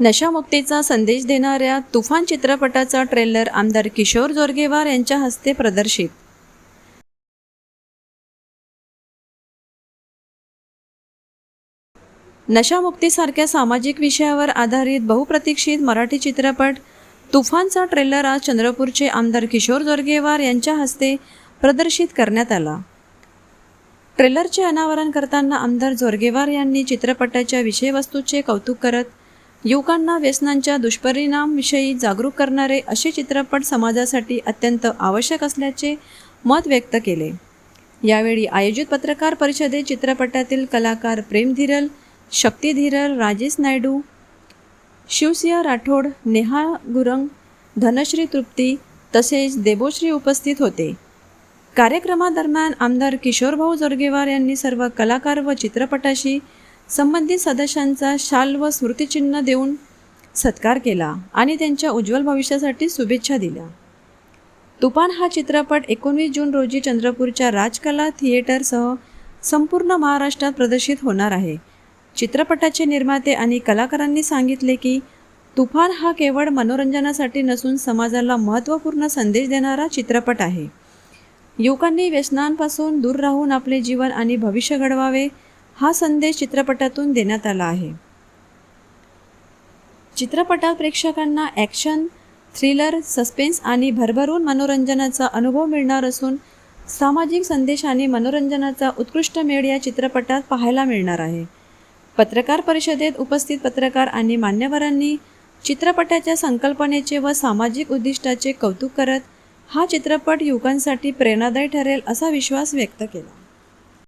नशामुक्तीचा संदेश देणाऱ्या तुफान चित्रपटाचा ट्रेलर आमदार किशोर जोरगेवार यांच्या हस्ते प्रदर्शित. नशामुक्तीसारख्या सामाजिक विषयावर आधारित बहुप्रतीक्षित मराठी चित्रपट तुफानचा ट्रेलर आज चंद्रपूरचे आमदार किशोर जोरगेवार यांच्या हस्ते प्रदर्शित करण्यात आला. ट्रेलरचे अनावरण करताना आमदार जोरगेवार यांनी चित्रपटाच्या विषयवस्तूचे कौतुक करत युवकांना व्यसनांच्या दुष्परिणामांविषयी जागरूक करणारे असे चित्रपट समाजासाठी अत्यंत आवश्यक असल्याचे मत व्यक्त केले. यावेळी आयोजित पत्रकार परिषदेत चित्रपटातील कलाकार प्रेम धीरल, शक्ती धीरल, राजेश नायडू, शिवसिंह राठोड, नेहा गुरंग, धनश्री तृप्ती तसेच देबोश्री उपस्थित होते. कार्यक्रमादरम्यान आमदार किशोरभाऊ जोरगेवार यांनी सर्व कलाकार व चित्रपटाशी संबंधित सदस्यांचा शाल व स्मृतिचिन्ह देऊन सत्कार केला आणि त्यांच्या उज्ज्वल भविष्यासाठी शुभेच्छा दिल्या. तुफान हा चित्रपट 19 जून रोजी चंद्रपूरच्या राजकला थिएटरसह संपूर्ण महाराष्ट्रात प्रदर्शित होणार आहे. चित्रपटाचे निर्माते आणि कलाकारांनी सांगितले की तुफान हा केवळ मनोरंजनासाठी नसून समाजाला महत्त्वपूर्ण संदेश देणारा चित्रपट आहे. युवकांनी व्यसनांपासून दूर राहून आपले जीवन आणि भविष्य घडवावे हा संदेश चित्रपटातून देण्यात आला आहे. चित्रपटात प्रेक्षकांना ॲक्शन, थ्रिलर, सस्पेन्स आणि भरभरून मनोरंजनाचा अनुभव मिळणार असून सामाजिक संदेश आणि मनोरंजनाचा उत्कृष्ट मेळ या चित्रपटात पाहायला मिळणार आहे. पत्रकार परिषदेत उपस्थित पत्रकार आणि मान्यवरांनी चित्रपटाच्या संकल्पनेचे व सामाजिक उद्दिष्टाचे कौतुक करत हा चित्रपट युवकांसाठी प्रेरणादायी ठरेल असा विश्वास व्यक्त केला.